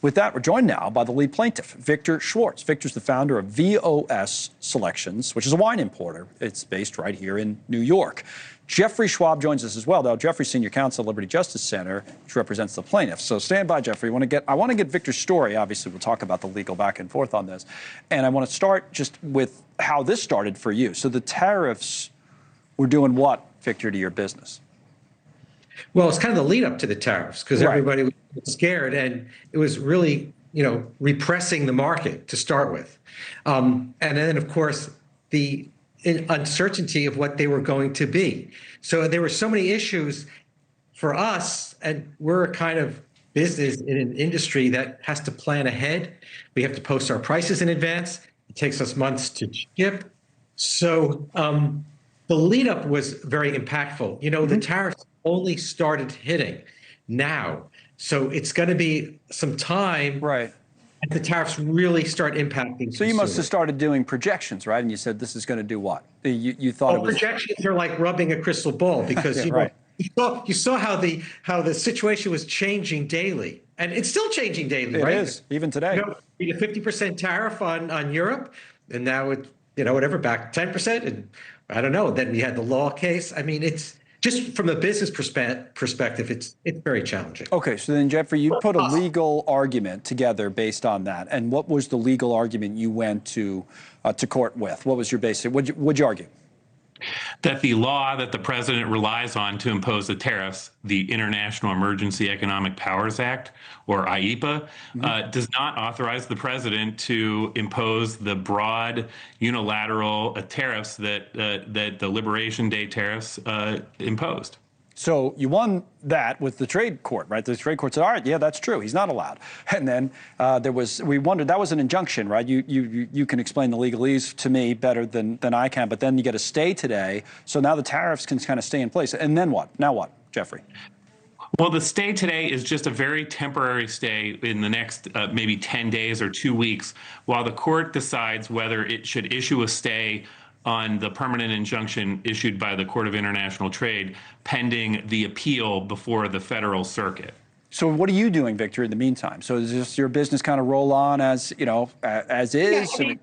With that, we're joined now by the lead plaintiff, Victor Schwartz. Victor's the founder of VOS Selections, which is a wine importer. It's based right here in New York. Jeffrey Schwab joins us as well, though. Jeffrey's senior counsel at Liberty Justice Center, which represents the plaintiffs. So stand by, Jeffrey. I want to get Victor's story. Obviously, we'll talk about the legal back and forth on this. And I want to start just with how this started for you. So the tariffs were doing what, Victor, to your business? Well, it's kind of the lead up to the tariffs because everybody was scared, and it was really, repressing the market to start with. And then, of course, the uncertainty of what they were going to be. So there were so many issues for us, and we're a kind of business in an industry that has to plan ahead. We have to post our prices in advance. It takes us months to ship. So the lead up was very impactful. The tariffs only started hitting now. So it's going to be some time. Right. And the tariffs really start impacting. So you must have started doing projections, right? And you said this is going to do what? You thought it was... Projections are like rubbing a crystal ball because you saw how the situation was changing daily, and it's still changing daily, right? It is, even today. A 50% tariff on Europe, and now it's whatever, back 10%, and I don't know. Then we had the law case. I mean, it's just from a business perspective, it's very challenging. Okay, so then, Jeffrey, you put a legal argument together based on that. And what was the legal argument you went to court with? What was your basic? What'd you argue? That the law that the president relies on to impose the tariffs, the International Emergency Economic Powers Act, or IEPA, does not authorize the president to impose the broad unilateral tariffs that the Liberation Day tariffs imposed. So you won that with the trade court, right? The trade court said, all right, yeah, that's true. He's not allowed. And then we wondered, that was an injunction, right? You can explain the legalese to me better than I can, but then you get a stay today. So now the tariffs can kind of stay in place. And then what? Now what, Jeffrey? Well, the stay today is just a very temporary stay in the next maybe 10 days or 2 weeks while the court decides whether it should issue a stay on the permanent injunction issued by the Court of International Trade pending the appeal before the federal circuit. So what are you doing, Victor, in the meantime? So is this your business kind of roll on as is? Yeah, I mean,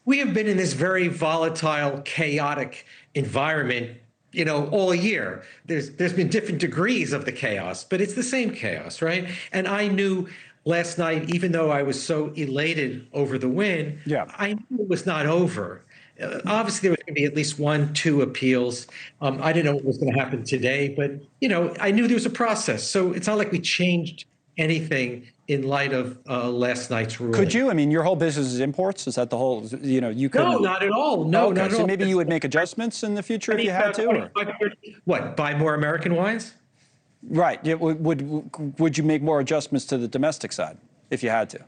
we have been in this very volatile, chaotic environment, all year. There's been different degrees of the chaos, but it's the same chaos, right? And I knew last night, even though I was so elated over the win, I knew it was not over. Obviously, there was going to be at least 1-2 appeals. I didn't know what was going to happen today, but, I knew there was a process. So it's not like we changed anything in light of last night's ruling. Could you? I mean, your whole business is imports? Is that the whole, you could... No, not at all. No, not at all. So maybe you would make adjustments in the future if you had to? Or? What, buy more American wines? Right. Would you make more adjustments to the domestic side if you had to?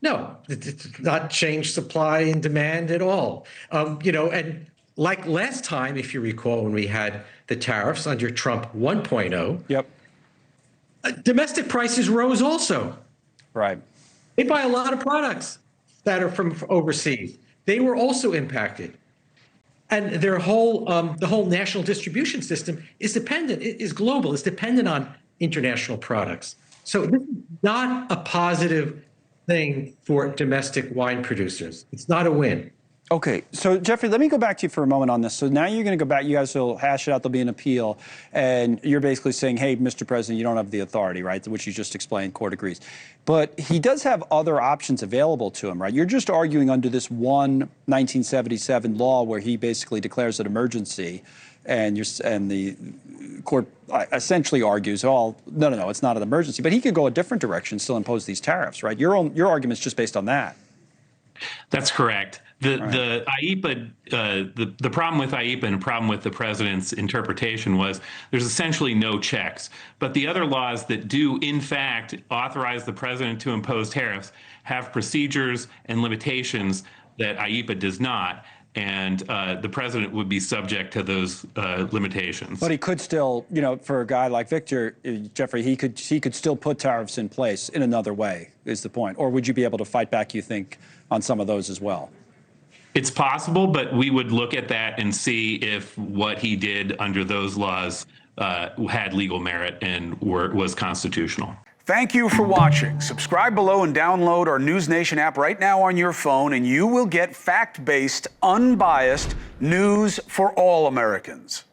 No, it's not change supply and demand at all. And like last time, if you recall, when we had the tariffs under Trump 1.0, domestic prices rose also. Right. They buy a lot of products that are from overseas. They were also impacted. And their whole, the whole national distribution system is global. It's dependent on international products. So this is not a positive thing for domestic wine producers. It's not a win. Okay, so Jeffrey, let me go back to you for a moment on this. So now you're going to go back, you guys will hash it out, there'll be an appeal, and you're basically saying, hey, Mr. President, you don't have the authority, right, which you just explained, court agrees. But he does have other options available to him, right? You're just arguing under this one 1977 law where he basically declares an emergency, and the court essentially argues, oh, no, it's not an emergency. But he could go a different direction, still impose these tariffs, right? Your argument's just based on that. That's correct. The IEPA, the problem with IEPA and the problem with the president's interpretation was there's essentially no checks. But the other laws that do, in fact, authorize the president to impose tariffs have procedures and limitations that IEPA does not. And the president would be subject to those limitations. But he could still, for a guy like Victor, Jeffrey, he could still put tariffs in place in another way, is the point. Or would you be able to fight back, you think, on some of those as well? It's possible, but we would look at that and see if what he did under those laws had legal merit and was constitutional. Thank you for watching. Subscribe below and download our NewsNation app right now on your phone, and you will get fact-based, unbiased news for all Americans.